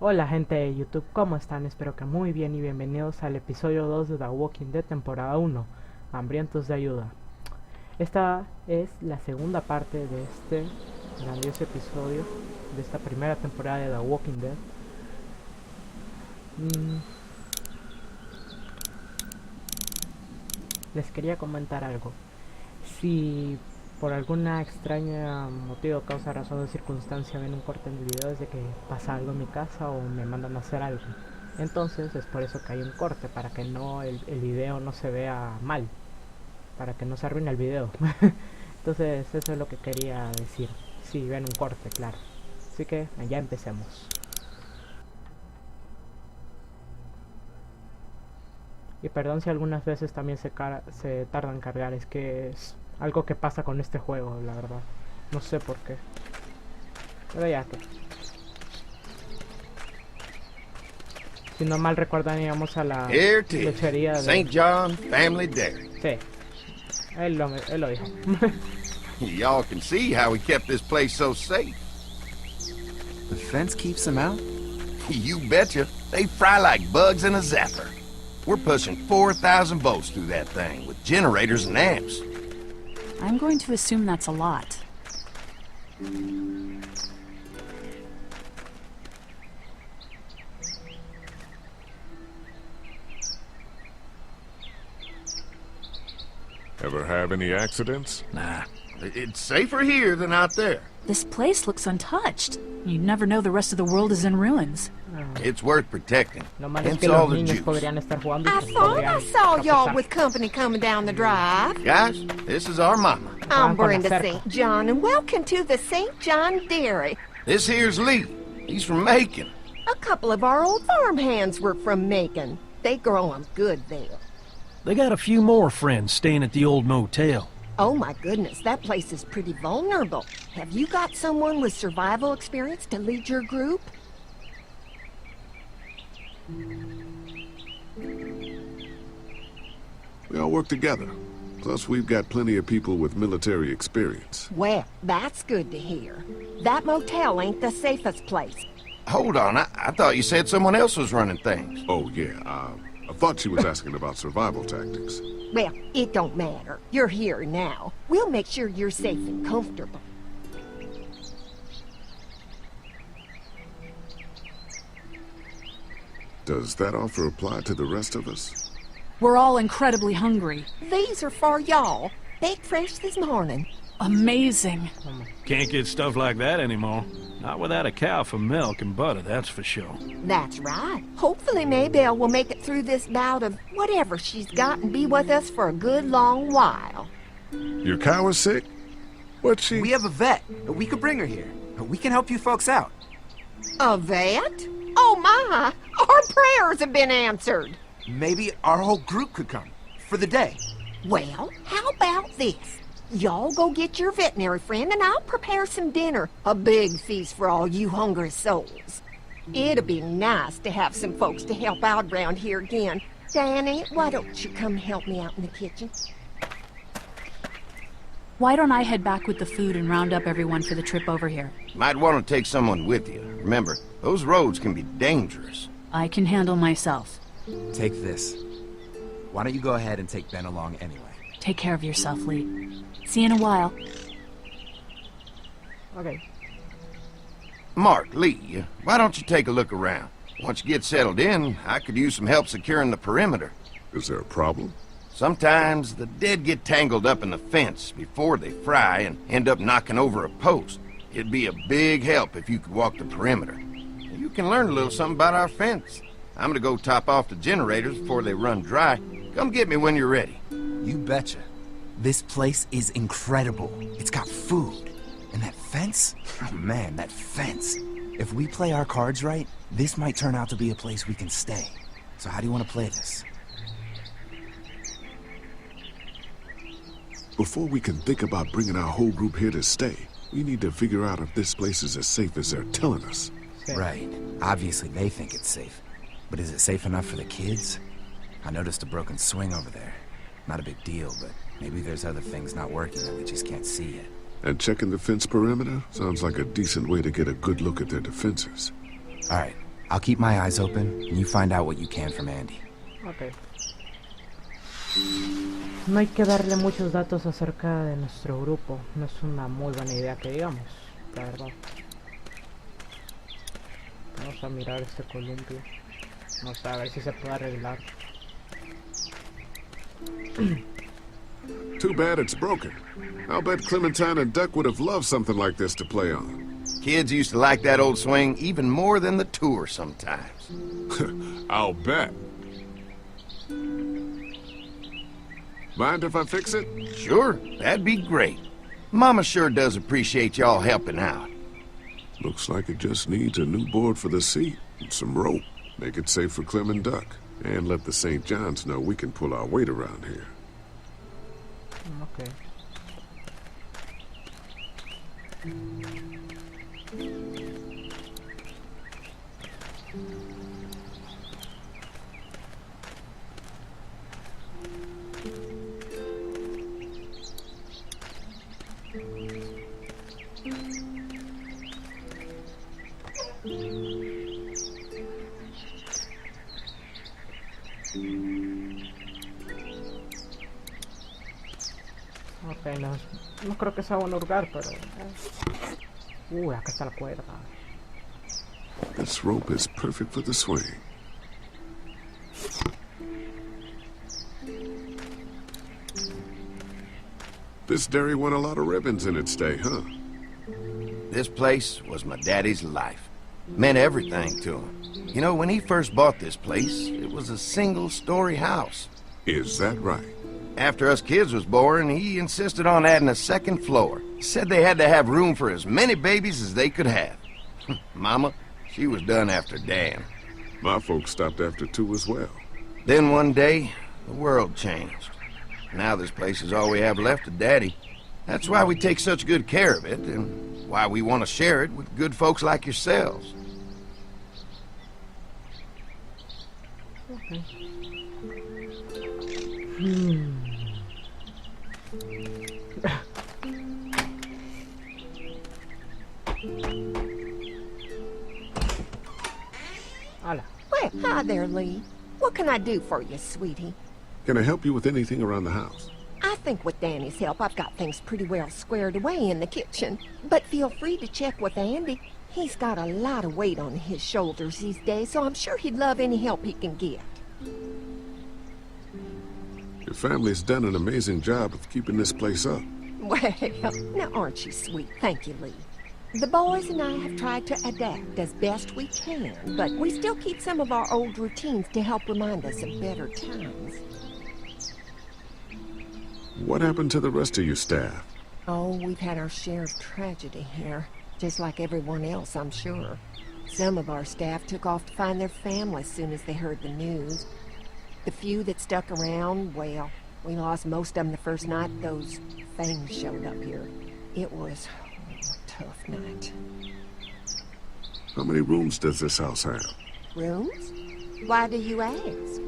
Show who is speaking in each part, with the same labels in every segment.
Speaker 1: Hola gente de YouTube, ¿cómo están? Espero que muy bien y bienvenidos al episodio 2 de The Walking Dead temporada 1, hambrientos de ayuda. Esta es la segunda parte de este grandioso episodio de esta primera temporada de The Walking Dead. Les quería comentar algo. Si por alguna extraña motivo, causa, razón o circunstancia ven un corte en el video, es de que pasa algo en mi casa o me mandan a hacer algo. Entonces es por eso que hay un corte, para que no el video no se vea mal, para que no se arruine el video. Entonces eso es lo que quería decir. Si ven un corte, claro. Así que ya empecemos. Y perdón si algunas veces también se tarda en cargar, es que es algo que pasa con este juego, la verdad. No sé por qué. Pero ya que, si no mal recuerdan, íbamos a la lechería de
Speaker 2: St. John Family Dairy.
Speaker 1: Sí, él lo dijo.
Speaker 2: Y'all can see how we kept this place so safe.
Speaker 3: The fence keeps them out?
Speaker 2: You betcha. They fry like bugs in a zapper. We're pushing 4,000 volts through that thing with generators and amps.
Speaker 4: I'm going to assume that's a lot.
Speaker 5: Ever have any accidents?
Speaker 2: Nah, it's safer here than out there.
Speaker 4: This place looks untouched. You'd never know the rest of the world is in ruins.
Speaker 2: It's worth protecting.
Speaker 1: Lo malo es
Speaker 2: Hence
Speaker 1: que
Speaker 2: all
Speaker 1: los
Speaker 2: the
Speaker 1: niños
Speaker 2: juice.
Speaker 1: podrían estar jugando y
Speaker 6: I
Speaker 1: pues
Speaker 6: thought I
Speaker 1: podrían
Speaker 6: saw y'all
Speaker 1: tropezar.
Speaker 6: with company coming down the drive.
Speaker 2: Guys, this is our mama.
Speaker 6: I'm
Speaker 1: con la
Speaker 6: Brenda
Speaker 1: cerca.
Speaker 6: St. John, and welcome to the St. John Dairy.
Speaker 2: This here's Lee. He's from Macon.
Speaker 6: A couple of our old farm hands were from Macon. They grow 'em good there.
Speaker 7: They got a few more friends staying at the old motel.
Speaker 6: Oh my goodness, that place is pretty vulnerable. Have you got someone with survival experience to lead your group?
Speaker 8: We all work together. Plus, we've got plenty of people with military experience.
Speaker 6: Well, that's good to hear. That motel ain't the safest place.
Speaker 2: Hold on, I thought you said someone else was running things.
Speaker 8: Oh, yeah, I thought she was asking about survival tactics.
Speaker 6: Well, it don't matter. You're here now. We'll make sure you're safe and comfortable.
Speaker 8: Does that offer apply to the rest of us?
Speaker 4: We're all incredibly hungry.
Speaker 6: These are for y'all. Baked fresh this morning.
Speaker 4: Amazing.
Speaker 7: Can't get stuff like that anymore. Not without a cow for milk and butter, that's for sure.
Speaker 6: That's right. Hopefully Maybelle will make it through this bout of whatever she's got and be with us for a good long while.
Speaker 8: Your cow is sick? What's she...
Speaker 3: We have a vet. We could bring her here. We can help you folks out.
Speaker 6: A vet? Oh my! Our prayers have been answered.
Speaker 3: Maybe our whole group could come. For the day.
Speaker 6: Well, how about this? Y'all go get your veterinary friend and I'll prepare some dinner. A big feast for all you hungry souls. It'd be nice to have some folks to help out around here again. Danny, why don't you come help me out in the kitchen?
Speaker 4: Why don't I head back with the food and round up everyone for the trip over here?
Speaker 2: Might want to take someone with you. Remember, those roads can be dangerous.
Speaker 4: I can handle myself.
Speaker 3: Take this. Why don't you go ahead and take Ben along anyway?
Speaker 4: Take care of yourself, Lee. See you in a while.
Speaker 1: Okay.
Speaker 2: Mark, Lee, why don't you take a look around? Once you get settled in, I could use some help securing the perimeter.
Speaker 8: Is there a problem?
Speaker 2: Sometimes the dead get tangled up in the fence before they fry and end up knocking over a post. It'd be a big help if you could walk the perimeter. You can learn a little something about our fence. I'm gonna go top off the generators before they run dry. Come get me when you're ready.
Speaker 3: You betcha. This place is incredible. It's got food. And that fence? Oh man, that fence. If we play our cards right, this might turn out to be a place we can stay. So how do you want to play this?
Speaker 8: Before we can think about bringing our whole group here to stay, we need to figure out if this place is as safe as they're telling us.
Speaker 3: Right. Obviously they think it's safe. But is it safe enough for the kids? I noticed a broken swing over there. Not a big deal, but maybe there's other things not working that we just can't see yet.
Speaker 8: And checking the fence perimeter sounds like a decent way to get a good look at their defenses.
Speaker 3: All right, I'll keep my eyes open, and you find out what you can from Andy.
Speaker 1: Ok. No hay que darle muchos datos acerca de nuestro grupo. No es una muy buena idea que digamos, la verdad. Vamos a mirar este columpio. Vamos a ver si se puede arreglar.
Speaker 8: Too bad it's broken. I'll bet Clementine and Duck would have loved something like this to play on.
Speaker 2: Kids used to like that old swing even more than the tour sometimes.
Speaker 8: I'll bet. Mind if I fix it?
Speaker 2: Sure, that'd be great. Mama sure does appreciate y'all helping out.
Speaker 8: Looks like it just needs a new board for the seat and some rope. Make it safe for Clem and Duck. And let the St. John's know we can pull our weight around here.
Speaker 1: Ok. Ok, no creo que sea buen lugar, pero... acá está la cuerda.
Speaker 8: This rope is perfect for the swing. This dairy won a lot of ribbons in its day, huh?
Speaker 2: This place was my daddy's life. Meant everything to him. You know, when he first bought this place, it was a single-story house.
Speaker 8: Is that right?
Speaker 2: After us kids was born, he insisted on adding a second floor. Said they had to have room for as many babies as they could have. Mama, she was done after Dan.
Speaker 8: My folks stopped after 2 as well.
Speaker 2: Then one day, the world changed. Now this place is all we have left of Daddy. That's why we take such good care of it, and why we want to share it with good folks like yourselves.
Speaker 1: Okay. Hola.
Speaker 6: Well, hi there, Lee. What can I do for you, sweetie?
Speaker 8: Can I help you with anything around the house?
Speaker 6: I think with Danny's help, I've got things pretty well squared away in the kitchen. But feel free to check with Andy. He's got a lot of weight on his shoulders these days, so I'm sure he'd love any help he can get.
Speaker 8: Your family's done an amazing job of keeping this place up.
Speaker 6: Well, now aren't you sweet? Thank you, Lee. The boys and I have tried to adapt as best we can, but we still keep some of our old routines to help remind us of better times.
Speaker 8: What happened to the rest of your staff?
Speaker 6: Oh, we've had our share of tragedy here, just like everyone else, I'm sure. Some of our staff took off to find their families as soon as they heard the news. The few that stuck around, well, we lost most of them the first night those things showed up here. It was a tough night.
Speaker 8: How many rooms does this house have?
Speaker 6: Rooms? Why do you ask?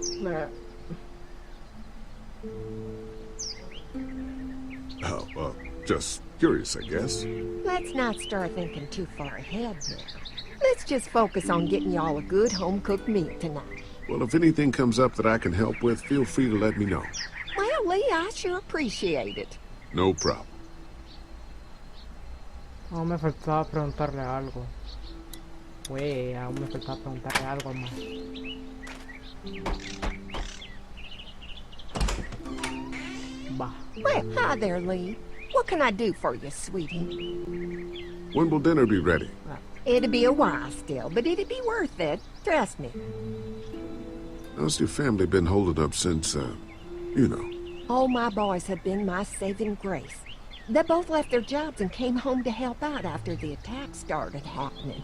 Speaker 8: Oh, just curious, I guess.
Speaker 6: Let's not start thinking too far ahead now. Let's just focus on getting y'all a good home-cooked meal tonight.
Speaker 8: Well, if anything comes up that I can help with, feel free to let me know.
Speaker 6: Well, Lee, I sure appreciate it.
Speaker 8: No problem.
Speaker 1: Aún me faltaba preguntarle algo. Güey, aún me faltaba preguntarle algo más. Bah.
Speaker 6: Well, hi there, Lee. What can I do for you, sweetie?
Speaker 8: When will dinner be ready?
Speaker 6: It'll be a while still, but it'll be worth it. Trust me.
Speaker 8: How's your family been holding up since, you know?
Speaker 6: All my boys have been my saving grace. They both left their jobs and came home to help out after the attack started happening.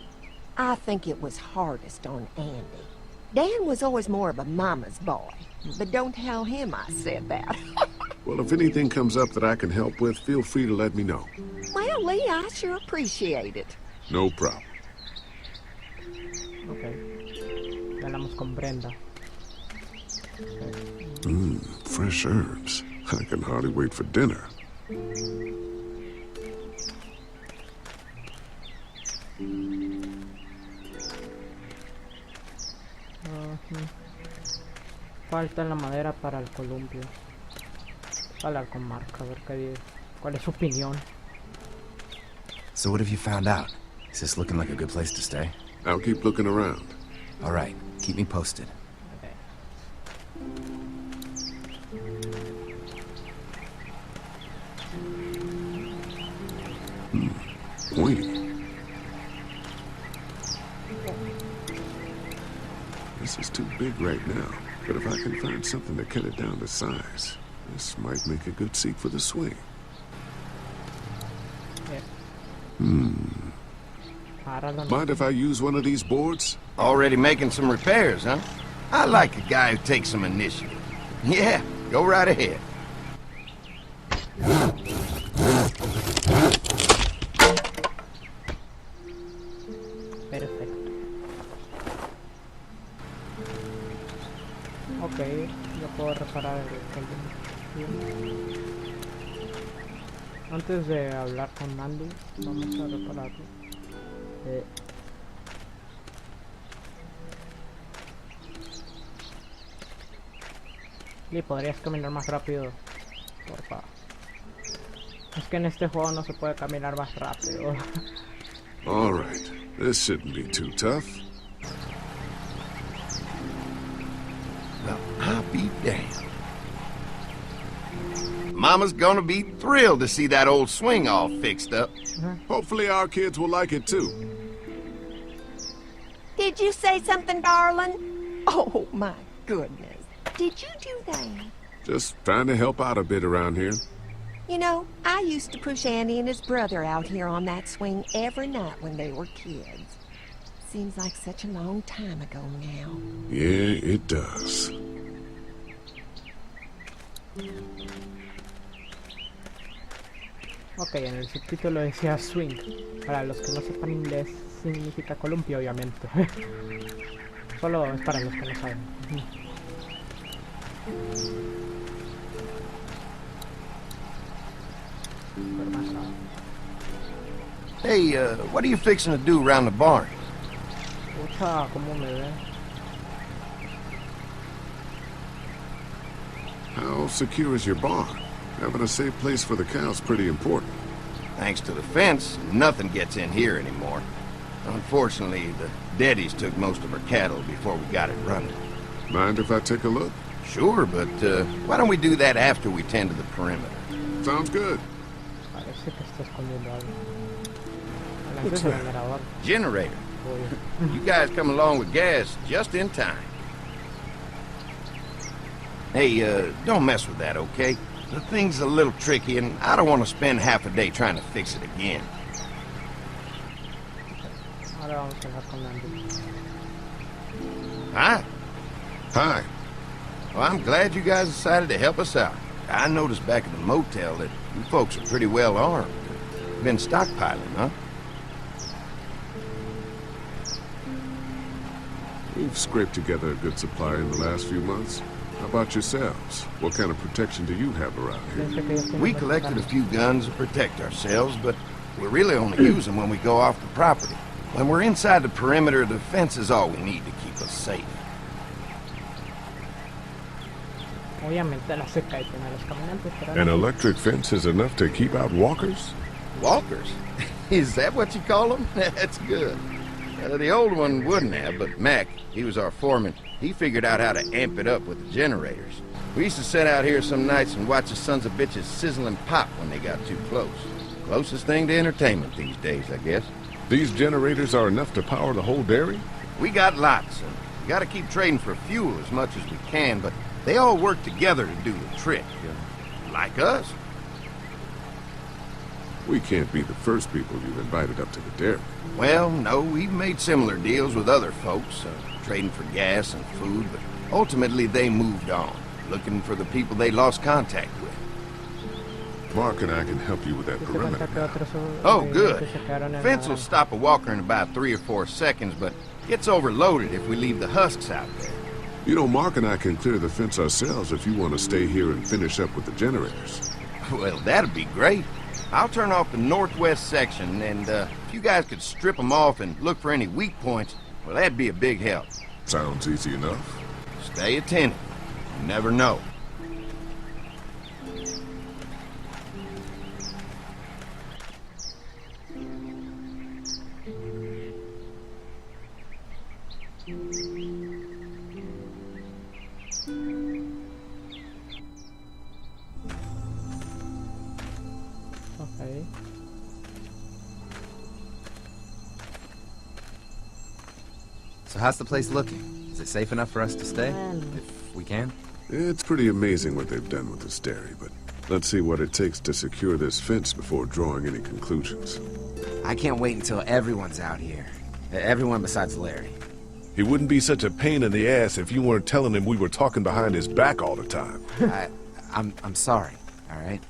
Speaker 6: I think it was hardest on Andy. Dan was always more of a mama's boy, but don't tell him I said that.
Speaker 8: Well, if anything comes up that I can help with, feel free to let me know.
Speaker 6: Well, Lee, I sure appreciate it.
Speaker 8: No problem.
Speaker 1: Ok. Hablamos con Brenda.
Speaker 8: Fresh herbs. I can hardly wait for dinner.
Speaker 1: Falta la madera para el columpio. Hablar con Mark, a ver qué dice. ¿Cuál es su opinión?
Speaker 3: So what have you found out? Is this looking like a good place to stay?
Speaker 8: I'll keep looking around.
Speaker 3: All right, keep me posted.
Speaker 8: Wait. This is too big right now, but if I can find something to cut it down to size, this might make a good seat for the swing. Mind if I use one of these boards?
Speaker 2: Already making some repairs, huh? I like a guy who takes some initiative. Yeah, go right ahead.
Speaker 1: Perfecto. Ok, yo puedo reparar el columpio. Antes de hablar con Mandy, vamos a repararlo. Y podrías caminar más rápido, por favor. Es que en este juego no se puede caminar más rápido.
Speaker 8: All right, this shouldn't be too tough.
Speaker 2: Well, I'll be damned. Mama's gonna be thrilled to see that old swing all fixed up.
Speaker 8: Hopefully our kids will like it too.
Speaker 6: Did you say something, darling? Oh, my goodness. Did you do that?
Speaker 8: Just trying to help out a bit around here.
Speaker 6: You know, I used to push Andy and his brother out here on that swing every night when they were kids. Seems like such a long time ago now.
Speaker 8: Yeah, it does.
Speaker 1: Ok, en el subtítulo decía swing. Para los que no sepan inglés, significa columpio, obviamente. Solo es para los que no saben.
Speaker 2: Hey, what are you fixing to do around the barn?
Speaker 1: Pucha, ¿cómo me ve?
Speaker 8: How secure is your barn? Having a safe place for the cows pretty important.
Speaker 2: Thanks to the fence, nothing gets in here anymore. Unfortunately, the Daddies took most of our cattle before we got it running.
Speaker 8: Mind if I take a look?
Speaker 2: Sure, but why don't we do that after we tend to the perimeter?
Speaker 8: Sounds good.
Speaker 1: Parece que está escondiendo algo.
Speaker 8: What's
Speaker 1: El
Speaker 8: that?
Speaker 1: generador.
Speaker 2: Generator.
Speaker 1: Obvio.
Speaker 2: You guys come along with gas just in time. Hey, don't mess with that, okay? The thing's a little tricky, and I don't want to spend half a day trying to fix it again.
Speaker 1: Ahora vamos a hablar con Andy.
Speaker 2: Hi.
Speaker 8: Hi.
Speaker 2: Well, I'm glad you guys decided to help us out. I noticed back at the motel that you folks are pretty well armed. Been stockpiling, huh?
Speaker 8: We've scraped together a good supply in the last few months. How about yourselves? What kind of protection do you have around here?
Speaker 1: Piensa que ellos tienen
Speaker 2: We
Speaker 1: más
Speaker 2: collected a
Speaker 1: carne.
Speaker 2: few guns to protect ourselves, but we really only use them when we go off the property. When we're inside the perimeter, the fence is all we need to keep us safe.
Speaker 1: Obviamente la seca y tiene a los caminantes, pero
Speaker 8: An electric fence is enough to keep out walkers?
Speaker 2: Walkers? Is that what you call them? That's good. The old one wouldn't have, but Mac, he was our foreman, he figured out how to amp it up with the generators. We used to sit out here some nights and watch the sons of bitches sizzle and pop when they got too close. Closest thing to entertainment these days, I guess.
Speaker 8: These generators are enough to power the whole dairy?
Speaker 2: We got lots, and we gotta keep trading for fuel as much as we can, but they all work together to do the trick, you know? Like us.
Speaker 8: We can't be the first people you've invited up to the dairy.
Speaker 2: Well, no, we've made similar deals with other folks, trading for gas and food, but ultimately they moved on, looking for the people they lost contact with.
Speaker 8: Mark and I can help you with that
Speaker 1: Se cuenta
Speaker 8: perimeter
Speaker 1: que
Speaker 8: now.
Speaker 1: otros
Speaker 2: Oh,
Speaker 1: que
Speaker 2: good.
Speaker 1: se quedaron en
Speaker 2: Fence
Speaker 1: la
Speaker 2: will
Speaker 1: granja.
Speaker 2: stop a walker in about 3 or 4 seconds, but gets overloaded if we leave the husks out there.
Speaker 8: You know, Mark and I can clear the fence ourselves if you want to stay here and finish up with the generators.
Speaker 2: Well, that'd be great. I'll turn off the northwest section, and if you guys could strip them off and look for any weak points, well, that'd be a big help.
Speaker 8: Sounds easy enough.
Speaker 2: Stay attentive. You never know.
Speaker 1: Okay.
Speaker 3: So how's the place looking? Is it safe enough for us to stay?
Speaker 1: Bueno.
Speaker 3: If we can?
Speaker 8: It's pretty amazing what they've done with this dairy, but let's see what it takes to secure this fence before drawing any conclusions.
Speaker 3: I can't wait until everyone's out here. Everyone besides Larry.
Speaker 5: He wouldn't be such a pain in the ass if you weren't telling him we were talking behind his back all the time.
Speaker 3: I'm sorry, all right?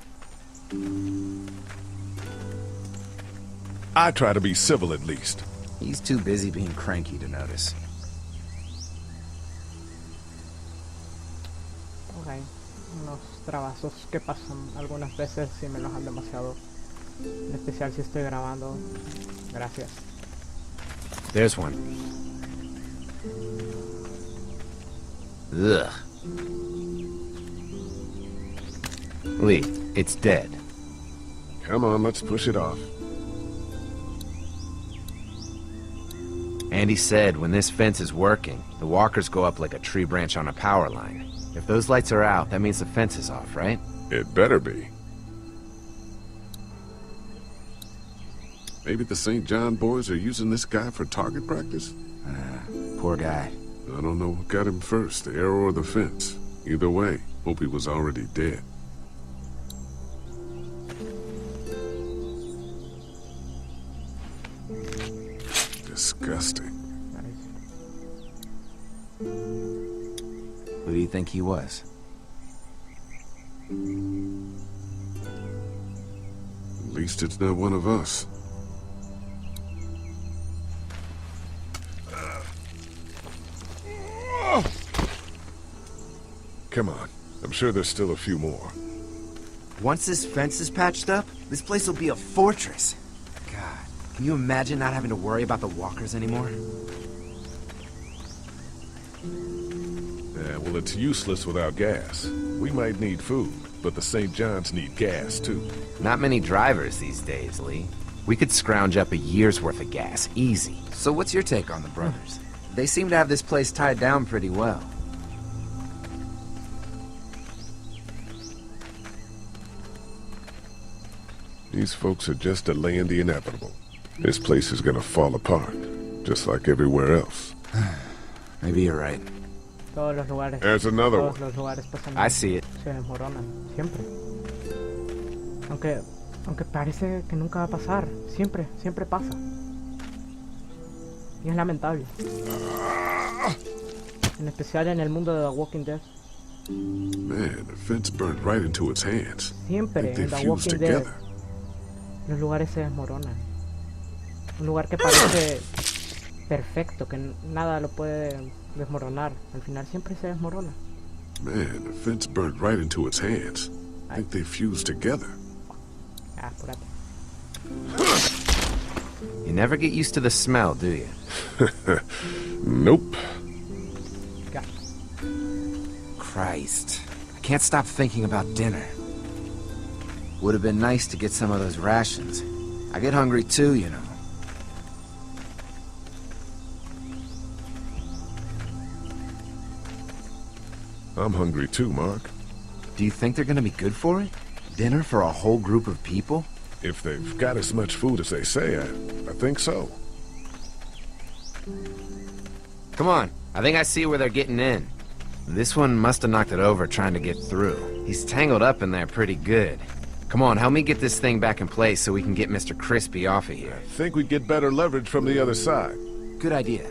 Speaker 5: I try to be civil at least.
Speaker 3: He's too busy being cranky to notice.
Speaker 1: Ok. Unos trabazos que pasan algunas veces si me enojan demasiado. En especial si estoy grabando. Gracias.
Speaker 3: There's one. Ugh. Lee, it's dead.
Speaker 8: Come on, let's push it off.
Speaker 3: Andy said when this fence is working, the walkers go up like a tree branch on a power line. If those lights are out, that means the fence is off, right?
Speaker 8: It better be. Maybe the St. John boys are using this guy for target practice?
Speaker 3: Poor guy.
Speaker 8: I don't know what got him first, the arrow or the fence. Either way, hope he was already dead. Disgusting.
Speaker 3: Who do you think he was?
Speaker 8: At least it's not one of us.
Speaker 5: Come on. I'm sure there's still a few more.
Speaker 3: Once this fence is patched up, this place will be a fortress. God, can you imagine not having to worry about the walkers anymore?
Speaker 5: Yeah, well, it's useless without gas. We might need food, but the St. John's need gas, too.
Speaker 3: Not many drivers these days, Lee. We could scrounge up a year's worth of gas, easy. So what's your take on the brothers? They seem to have this place tied down pretty well.
Speaker 8: These folks are just delaying the inevitable. This place is gonna fall apart, just like everywhere else.
Speaker 3: Maybe you're right.
Speaker 1: Todos los lugares.
Speaker 8: There's another
Speaker 1: Todos
Speaker 8: one.
Speaker 1: los lugares pasan.
Speaker 3: I see it.
Speaker 1: Se desmoronan. Siempre. Aunque parece que nunca va a pasar. Siempre pasa. Y es lamentable. En especial en el mundo de The Walking Dead.
Speaker 8: Man, the fence burned right into its hands.
Speaker 1: Siempre
Speaker 8: Think they
Speaker 1: en The
Speaker 8: fused
Speaker 1: Walking Dead
Speaker 8: together.
Speaker 1: los lugares se desmoronan. Un lugar que parece perfecto, que nada lo puede desmoronar. Al final siempre se desmorona.
Speaker 8: Man, the fence burned right into its hands. Think they fused together.
Speaker 1: Ah, apúrate.
Speaker 3: You never get used to the smell, do you?
Speaker 8: Nope.
Speaker 1: Ya.
Speaker 3: Christ. I can't stop thinking about dinner. Would have been nice to get some of those rations. I get hungry too, you know.
Speaker 8: I'm hungry too, Mark.
Speaker 3: Do you think they're gonna be good for it? Dinner for a whole group of people?
Speaker 8: If they've got as much food as they say, I think so.
Speaker 3: Come on, I think I see where they're getting in. This one must have knocked it over trying to get through. He's tangled up in there pretty good. Come on, help me get this thing back in place so we can get Mr. Crispy off of here.
Speaker 5: Think we'd get better leverage from the other side.
Speaker 3: Good idea.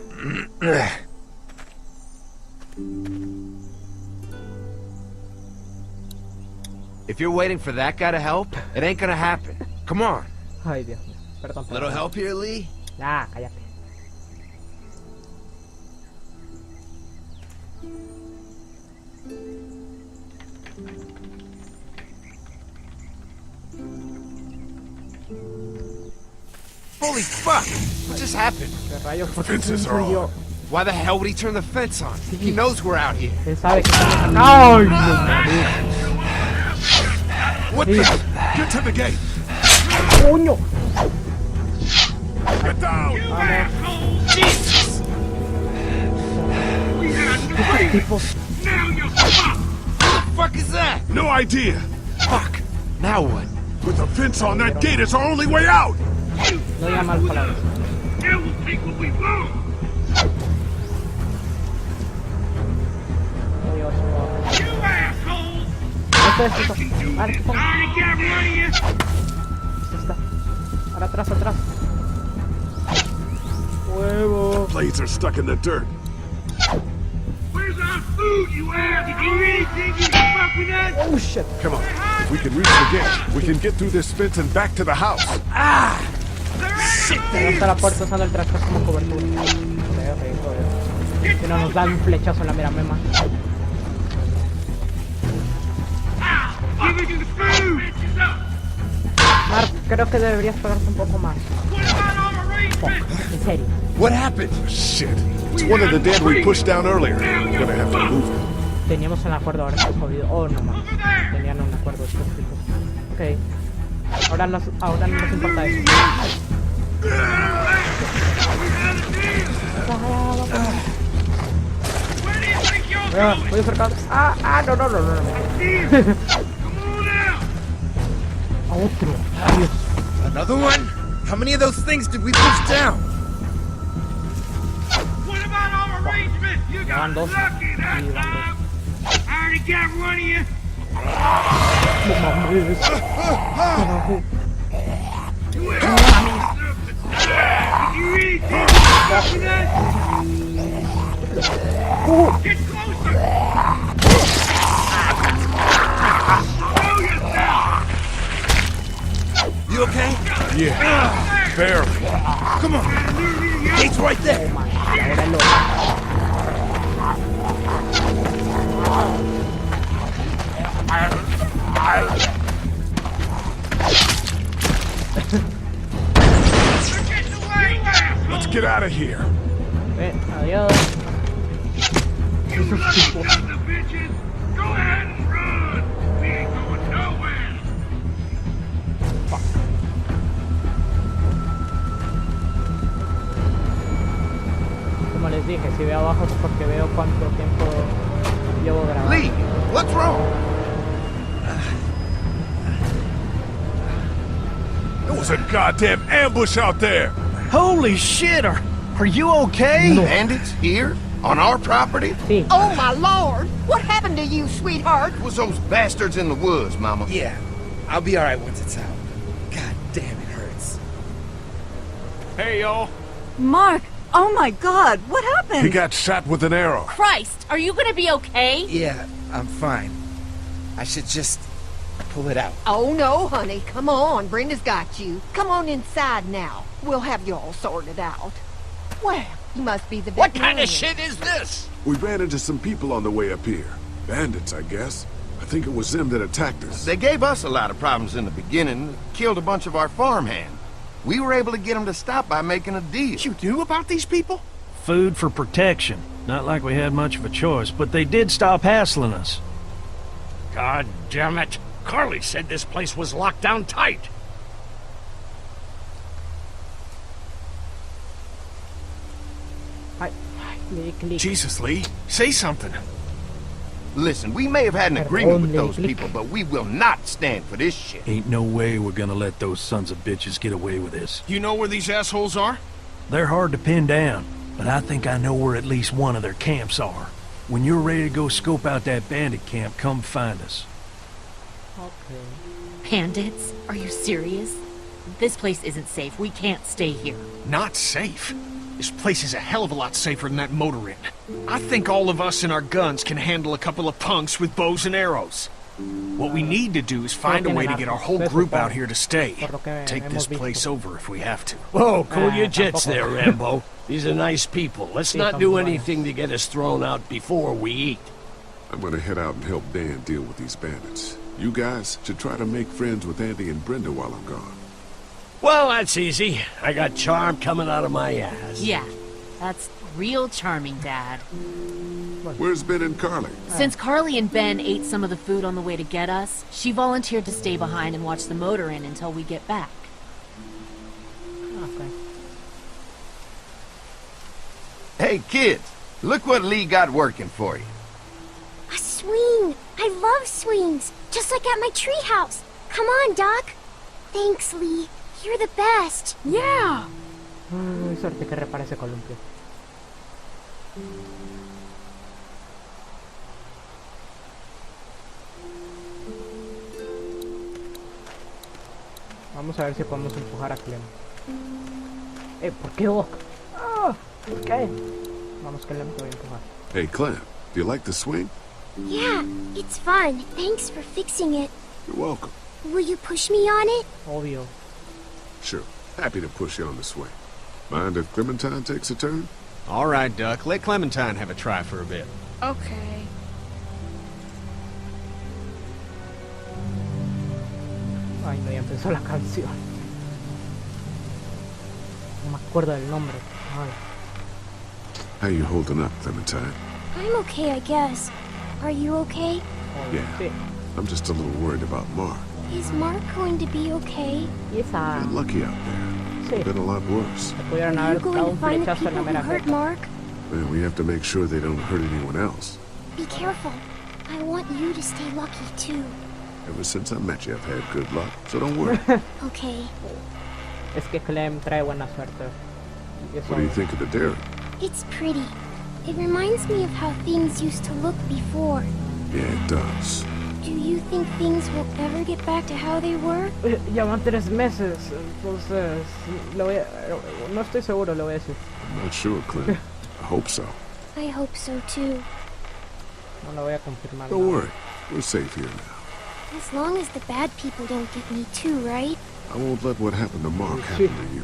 Speaker 3: If you're waiting for that guy to help, it ain't gonna happen. Come on.
Speaker 1: Ay, Dios mío. Perdón,
Speaker 3: Little
Speaker 1: perdón.
Speaker 3: help here, Lee?
Speaker 1: Ah, cállate.
Speaker 3: Holy fuck! What just happened?
Speaker 1: ¿Qué rayos? ¿Por qué
Speaker 8: Fences
Speaker 1: se
Speaker 8: are
Speaker 1: murió?
Speaker 8: on.
Speaker 3: Why the hell would he turn the fence on? He knows we're out here.
Speaker 1: Él sabe que estamos acá. ¡Ay, Dios mío!
Speaker 8: What the? Get to the gate.
Speaker 1: ¡Coño!
Speaker 8: Get down.
Speaker 3: Jesus!
Speaker 1: Estos tipos.
Speaker 3: What the fuck is that?
Speaker 8: No idea.
Speaker 3: Fuck! Now what?
Speaker 8: With the fence on, that gate is our only way out.
Speaker 1: No diga mal palabras. Esto. Vale, esto está. Ahora atrás, atrás. Huevo.
Speaker 8: Blades are stuck in the dirt.
Speaker 9: Where's our food, you ass? Did you really think you could fuck with us?
Speaker 1: Oh shit.
Speaker 8: Come on. If we can reach the gate, we can get through this fence and back to the house.
Speaker 1: No está la puerta usando el tractor como cobertura. Si no nos dan un flechazo en la mera mema.
Speaker 9: Give it to the food!
Speaker 1: Mark, creo que deberías pegarte un poco más.
Speaker 9: What about all arrangements?
Speaker 1: En serio.
Speaker 3: What happened?
Speaker 8: Shit. It's one of the dead we pushed down earlier. We're gonna have to move it.
Speaker 1: Teníamos un acuerdo, ahora está jodido. Oh, no más. Tenían un acuerdo estos tipos. Ok. Ahora no nos importa eso.
Speaker 9: Where do you think you're
Speaker 1: Ah,
Speaker 9: going?
Speaker 1: voy acercado. No.
Speaker 9: Come on out!
Speaker 1: A otro. Dios.
Speaker 3: Another one? How many of those things did we push down?
Speaker 9: What about all arrangements? You got
Speaker 1: Van dos.
Speaker 9: lucky that
Speaker 1: Sí, van
Speaker 9: time. I already got one of you.
Speaker 1: No mames. Carajo.
Speaker 9: Did you really think you could fuck with us? Get closer! Show yourself!
Speaker 3: You okay?
Speaker 8: Yeah. Barely.
Speaker 3: Come on. Gate's right there.
Speaker 1: Ahora el otro.
Speaker 9: You're getting away, asshole!
Speaker 8: Let's get out of here.
Speaker 1: Adiós.
Speaker 9: You bloody sons of bitches! Go ahead and run! We ain't going nowhere!
Speaker 1: Como les dije, si veo abajo es porque veo cuánto tiempo llevo grabando.
Speaker 2: Lee, what's wrong?
Speaker 8: There was a goddamn ambush out there.
Speaker 7: Holy shit, are you okay?
Speaker 2: Bandits here? On our property?
Speaker 1: Sí.
Speaker 6: Oh, my lord! What happened to you, sweetheart?
Speaker 2: It was those bastards in the woods, Mama.
Speaker 3: Yeah. I'll be alright once it's out. God damn, it hurts.
Speaker 7: Hey, y'all.
Speaker 4: Mark! Oh my god, what happened?
Speaker 8: He got shot with an arrow.
Speaker 10: Christ, are you gonna be okay?
Speaker 3: Yeah, I'm fine. I should just pull it out.
Speaker 6: Oh, no, honey. Come on. Brenda's got you. Come on inside now. We'll have you all sorted out. Well, you must be the
Speaker 9: What kind
Speaker 6: veterinarian.
Speaker 9: of shit is this?
Speaker 8: We ran into some people on the way up here. Bandits, I guess. I think it was them that attacked us.
Speaker 2: They gave us a lot of problems in the beginning, killed a bunch of our farmhands. We were able to get them to stop by making a deal.
Speaker 9: You knew about these people?
Speaker 7: Food for protection. Not like we had much of a choice, but they did stop hassling us.
Speaker 9: God damn it. Carly said this place was locked down tight.
Speaker 1: Ay, clic.
Speaker 9: Jesus, Lee. Say something.
Speaker 2: Listen, we may have had an agreement with those
Speaker 1: Click.
Speaker 2: people, but we will not stand for this shit.
Speaker 7: Ain't no way we're gonna let those sons of bitches get away with this.
Speaker 9: You know where these assholes are?
Speaker 7: They're hard to pin down, but I think I know where at least one of their camps are. When you're ready to go scope out that bandit camp, come find us.
Speaker 1: Okay.
Speaker 10: Bandits? Are you serious? This place isn't safe. We can't stay here.
Speaker 9: Not safe. This place is a hell of a lot safer than that motor inn. I think all of us and our guns can handle a couple of punks with bows and arrows.
Speaker 7: What we need to do is find a way to get our whole group out here to stay.
Speaker 1: Por lo que
Speaker 7: Take this
Speaker 1: hemos visto.
Speaker 7: place over if we have to.
Speaker 11: Oh, cool your jets
Speaker 1: tampoco.
Speaker 11: there, Rambo. These are nice people. Let's
Speaker 1: Sí,
Speaker 11: not
Speaker 1: son
Speaker 11: do
Speaker 1: buenos.
Speaker 11: anything to get us thrown out before we eat.
Speaker 8: I'm gonna head out and help Dan deal with these bandits. You guys should try to make friends with Andy and Brenda while I'm gone.
Speaker 11: Well, that's easy. I got charm coming out of my ass.
Speaker 10: Yeah, that's real charming, Dad.
Speaker 8: Where's Ben and Carly?
Speaker 10: Since Carly and Ben ate some of the food on the way to get us, she volunteered to stay behind and watch the motor inn until we get back.
Speaker 1: Okay.
Speaker 2: Hey, kids, look what Lee got working for you.
Speaker 12: A swing! I love swings! Just like at my treehouse! Come on, Doc! Thanks, Lee. You're the best!
Speaker 4: Yeah!
Speaker 1: Ay, suerte que repare ese columpio. Vamos a ver si podemos empujar a Clem. ¿Por qué Doc? ¿Por qué? Vamos, Clem, te voy a empujar.
Speaker 8: Hey, Clem, do you like the swing?
Speaker 12: Yeah, it's fun. Thanks for fixing it.
Speaker 8: You're welcome.
Speaker 12: Will you push me on it?
Speaker 1: Obvio.
Speaker 8: Sure. Happy to push you on the swing. Mind if Clementine takes a turn?
Speaker 13: All right, Duck. Let Clementine have a try for a bit.
Speaker 4: Okay.
Speaker 1: Ay, no, ya empezó la canción. No me acuerdo del nombre. Ay.
Speaker 8: How you holding up, Clementine?
Speaker 12: I'm okay, I guess. Are you okay?
Speaker 1: Obvio.
Speaker 8: Yeah.
Speaker 1: Sí.
Speaker 8: I'm just a little worried about Mark.
Speaker 12: Is Mark going to be okay?
Speaker 1: Y esa...
Speaker 8: Got lucky out there.
Speaker 1: Sí.
Speaker 8: Been a lot worse.
Speaker 1: Le pudieron
Speaker 12: Are you
Speaker 1: haber
Speaker 12: going
Speaker 1: dado
Speaker 12: to
Speaker 1: un
Speaker 12: find the
Speaker 1: flechazo en
Speaker 12: people
Speaker 1: la
Speaker 12: who
Speaker 1: mera
Speaker 12: hurt
Speaker 1: jeta.
Speaker 12: Mark?
Speaker 8: Man, we have to make sure they don't hurt anyone else.
Speaker 12: Be careful. I want you to stay lucky, too.
Speaker 8: Ever since I met you, I've had good luck, so don't worry.
Speaker 12: Okay.
Speaker 1: Es que Clem trae buena suerte. Y eso...
Speaker 8: What do you think of the dairy?
Speaker 12: It's pretty. It reminds me of how things used to look before.
Speaker 8: Yeah, it does.
Speaker 12: Do you think things will ever get back to how they were?
Speaker 1: Ya van 3 meses, entonces... No estoy seguro, le voy a decir.
Speaker 8: I'm not sure, Clem. I hope so.
Speaker 12: I hope so, too.
Speaker 1: No lo voy a confirmar.
Speaker 8: Don't
Speaker 1: nada.
Speaker 8: worry. We're safe here now.
Speaker 12: As long as the bad people don't get me too, right?
Speaker 8: I won't let what happened to Mark happen to you.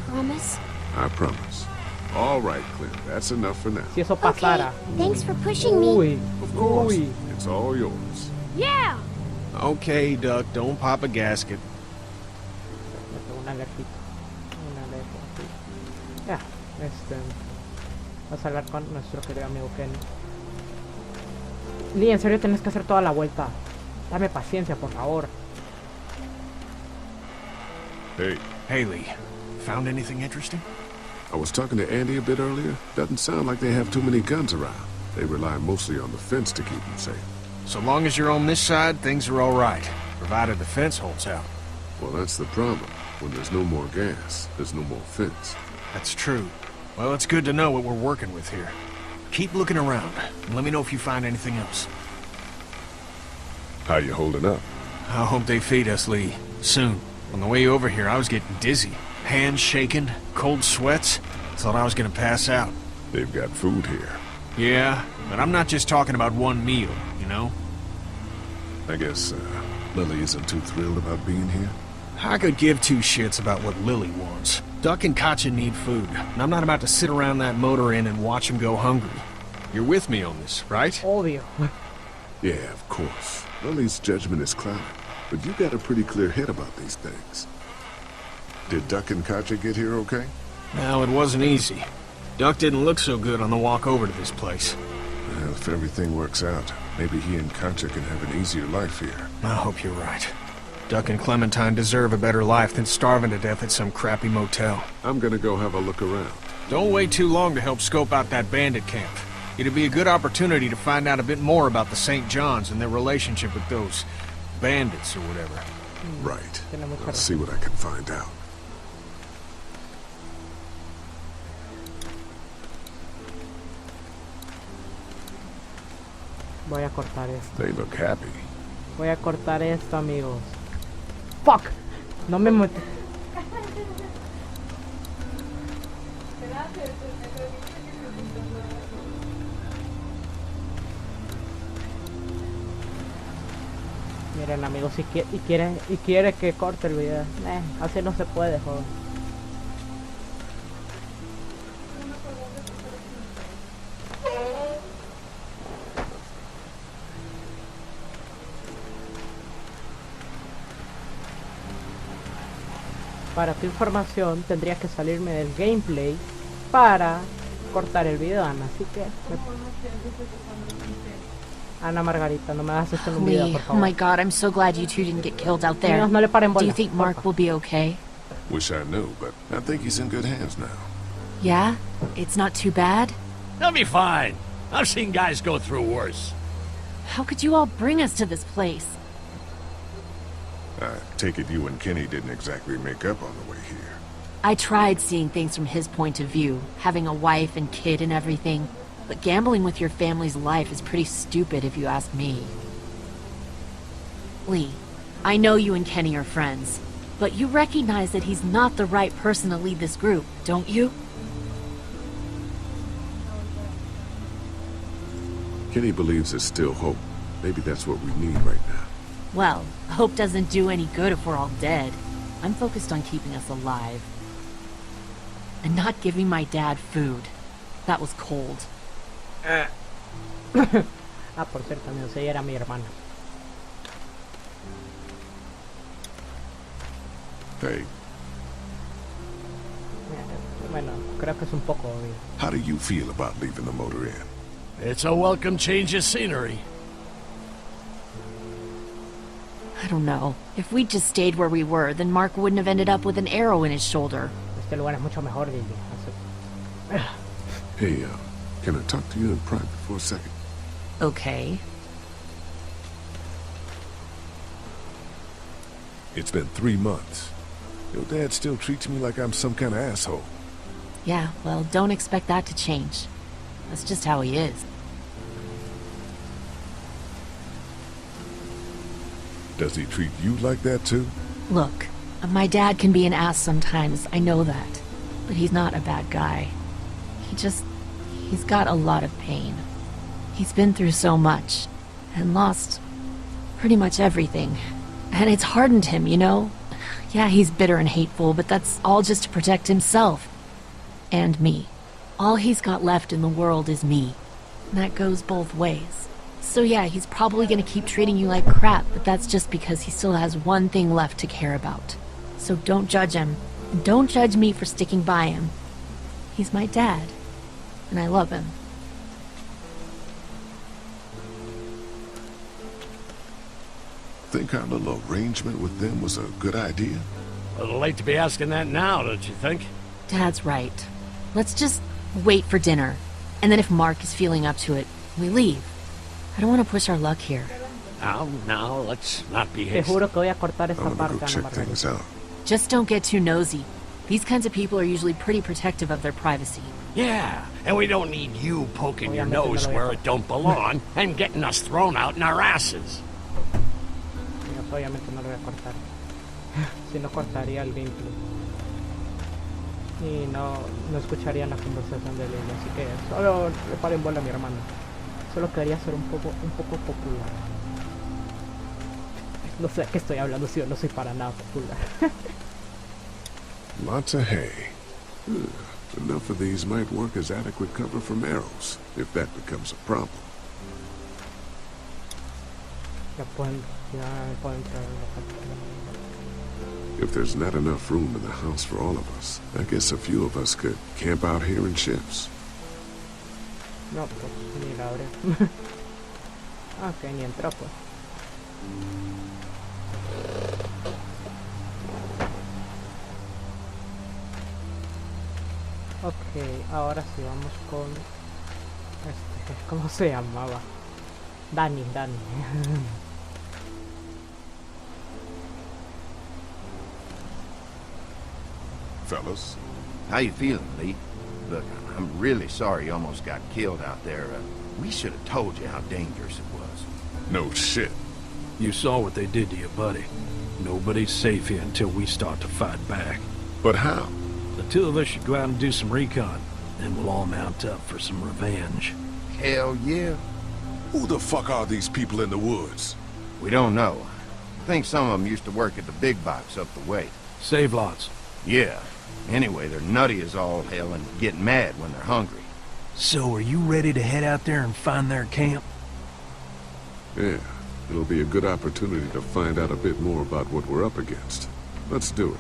Speaker 12: Promise?
Speaker 8: I promise. All right, Clem. That's enough for now.
Speaker 1: Si eso
Speaker 12: Okay.
Speaker 1: pasara...
Speaker 12: Thanks for pushing me.
Speaker 1: Uy,
Speaker 8: Of course.
Speaker 1: uy.
Speaker 8: It's all yours.
Speaker 12: Yeah!
Speaker 13: Okay, Duck, don't pop a gasket.
Speaker 1: Una alertita. Una alerta, sí. Ya, vamos a hablar con nuestro querido amigo Ken. Lee, en serio tenés que hacer toda la vuelta. Dame paciencia, por favor.
Speaker 8: Hey,
Speaker 7: Haley, found anything interesting?
Speaker 8: I was talking to Andy a bit earlier. Doesn't sound like they have too many guns around. They rely mostly on the fence to keep them safe.
Speaker 7: So long as you're on this side, things are all right. Provided the fence holds out.
Speaker 8: Well, that's the problem. When there's no more gas, there's no more fence.
Speaker 7: That's true. Well, it's good to know what we're working with here. Keep looking around, and let me know if you find anything else.
Speaker 8: How you holding up?
Speaker 7: I hope they feed us, Lee. Soon. On the way over here, I was getting dizzy. Hands shaking, cold sweats. Thought I was gonna pass out.
Speaker 8: They've got food here.
Speaker 7: Yeah, but I'm not just talking about one meal, you know?
Speaker 8: I guess, Lily isn't too thrilled about being here.
Speaker 7: I could give 2 shits about what Lily wants. Duck and Katja need food, and I'm not about to sit around that motor inn and watch them go hungry. You're with me on this, right?
Speaker 1: Obvio.
Speaker 8: Yeah, of course. Lily's judgment is clouded, but you got a pretty clear head about these things. Did Duck and Katja get here okay?
Speaker 7: Well, it wasn't easy. Duck didn't look so good on the walk over to this place.
Speaker 8: Well, if everything works out, maybe he and Katja can have an easier life here.
Speaker 7: I hope you're right. Duck and Clementine deserve a better life than starving to death at some crappy motel.
Speaker 8: I'm gonna go have a look around.
Speaker 7: Don't wait too long to help scope out that bandit camp. It'd be a good opportunity to find out a bit more about the St. John's and their relationship with those bandits or whatever.
Speaker 8: Right.
Speaker 1: Tiene mucha
Speaker 8: I'll
Speaker 1: razón.
Speaker 8: see what I can find out.
Speaker 1: Voy a cortar esto.
Speaker 8: They look happy.
Speaker 1: Voy a cortar esto, amigos. Fuck. No me metí. Miren amigos, si quiere que corte el video. Así no se puede, joder. Para tu información tendría que salirme del gameplay para cortar el video, Ana, así que... Ana Margarita, no me hagas esto en un video, por
Speaker 10: Oh
Speaker 1: favor.
Speaker 10: my god, I'm so glad you two didn't get killed out there.
Speaker 1: No le paren
Speaker 10: Do
Speaker 1: bola,
Speaker 10: you think Mark will be okay?
Speaker 8: Wish I knew, but I think he's in good hands now.
Speaker 10: Yeah? It's not too bad?
Speaker 11: He'll be fine. I've seen guys go through worse.
Speaker 10: How could you all bring us to this place?
Speaker 8: I take it you and Kenny didn't exactly make up on the way here.
Speaker 10: I tried seeing things from his point of view, having a wife and kid and everything, but gambling with your family's life is pretty stupid if you ask me. Lee, I know you and Kenny are friends, but you recognize that he's not the right person to lead this group, don't you?
Speaker 8: Kenny believes there's still hope. Maybe that's what we need right now.
Speaker 10: Well, hope doesn't do any good if we're all dead. I'm focused on keeping us alive. And not giving my dad food. That was cold.
Speaker 1: Por cierto, amigos, ella era mi hermana.
Speaker 8: Hey.
Speaker 1: Bueno, creo que es un poco obvio.
Speaker 8: How do you feel about leaving the motor in?
Speaker 11: It's a welcome change of scenery.
Speaker 10: I don't know. If we'd just stayed where we were, then Mark wouldn't have ended up with an arrow in his shoulder.
Speaker 1: Este lugar es mucho mejor, Lily.
Speaker 8: Hey, can I talk to you in private for a second?
Speaker 10: Okay.
Speaker 5: It's been 3 months. Your dad still treats me like I'm some kind of asshole.
Speaker 10: Yeah, well, don't expect that to change. That's just how he is.
Speaker 5: Does he treat you like that too?
Speaker 10: Look, my dad can be an ass sometimes, I know that. But he's not a bad guy. He's got a lot of pain. He's been through so much, and lost pretty much everything. And it's hardened him, you know? Yeah, he's bitter and hateful, but that's all just to protect himself. And me. All he's got left in the world is me. And that goes both ways. So yeah, he's probably gonna keep treating you like crap, but that's just because he still has one thing left to care about. So don't judge him. And don't judge me for sticking by him. He's my dad. And I love him.
Speaker 8: Think our little arrangement with them was a good idea?
Speaker 11: A little late to be asking that now, don't you think?
Speaker 10: Dad's right. Let's just wait for dinner. And then if Mark is feeling up to it, we leave. I don't want to push our luck here.
Speaker 11: Now, let's not be
Speaker 1: Te
Speaker 11: hasty.
Speaker 1: juro que voy a cortar esta
Speaker 8: I'm gonna
Speaker 1: parte,
Speaker 8: go
Speaker 1: Ana
Speaker 8: check
Speaker 1: Margarita.
Speaker 8: things out.
Speaker 10: Just don't get too nosy. These kinds of people are usually pretty protective of their privacy.
Speaker 11: Yeah, and we don't need you poking your
Speaker 1: Obviamente no
Speaker 11: nose
Speaker 1: lo voy a
Speaker 11: where it don't belong and getting us thrown out in our asses.
Speaker 1: Amigos, obviamente no lo voy a cortar. Si no, cortaría el gameplay. Y no escucharían la conversación de Lily. Así que solo le paren bola a mi hermano. Solo quería ser un poco popular. No sé de qué estoy hablando, si yo no soy para nada popular.
Speaker 8: Lots of hay. Enough of these might work as adequate cover from arrows, if that becomes a problem.
Speaker 1: Ya pueden traer.
Speaker 8: If there's not enough room in the house for all of us, I guess a few of us could camp out here in shifts.
Speaker 1: No, pues ni la abre. Ok, ni entró pues. Ok, ahora sí vamos con ¿cómo se llamaba? Danny.
Speaker 8: Fellas,
Speaker 2: How you feeling, Lee? Look, I'm really sorry you almost got killed out there. We should have told you how dangerous it was.
Speaker 8: no shit.
Speaker 14: You saw what they did to your buddy. Nobody's safe here until we start to fight back.
Speaker 8: But how?
Speaker 14: The two of us should go out and do some recon. Then we'll all mount up for some revenge.
Speaker 2: Hell yeah.
Speaker 8: Who the fuck are these people in the woods?
Speaker 2: We don't know. think some of them used to work at the big box up the way.
Speaker 14: Save lots.
Speaker 2: Yeah. Anyway, they're nutty as all hell and get mad when they're hungry.
Speaker 14: So, are you ready to head out there and find their camp?
Speaker 8: Yeah, it'll be a good opportunity to find out a bit more about what we're up against. Let's do it.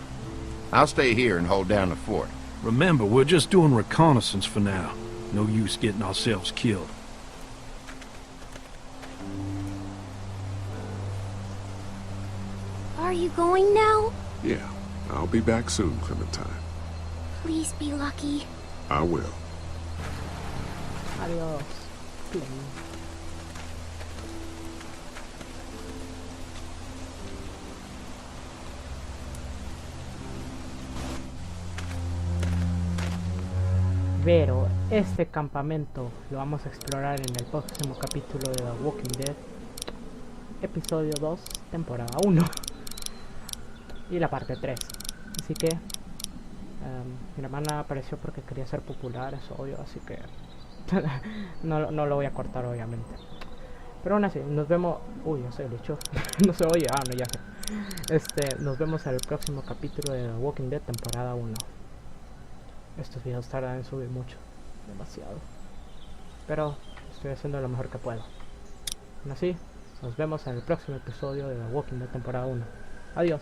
Speaker 2: I'll stay here and hold down the fort.
Speaker 14: Remember, we're just doing reconnaissance for now. No use getting ourselves killed.
Speaker 12: Are you going now?
Speaker 8: Yeah, I'll be back soon, Clementine.
Speaker 12: Please be lucky.
Speaker 8: I will.
Speaker 1: Adiós. Clem. Pero este campamento lo vamos a explorar en el próximo capítulo de The Walking Dead, episodio 2, temporada 1 y la parte 3. Así que mi hermana apareció porque quería ser popular, es obvio, así que no lo voy a cortar obviamente. Pero aún así, nos vemos. Uy, ya se glitchó. No se oye, no, ya sé. Nos vemos en el próximo capítulo de The Walking Dead, temporada 1. Estos videos tardan en subir mucho, demasiado. Pero estoy haciendo lo mejor que puedo. Aún así, nos vemos en el próximo episodio de The Walking Dead, temporada 1. Adiós.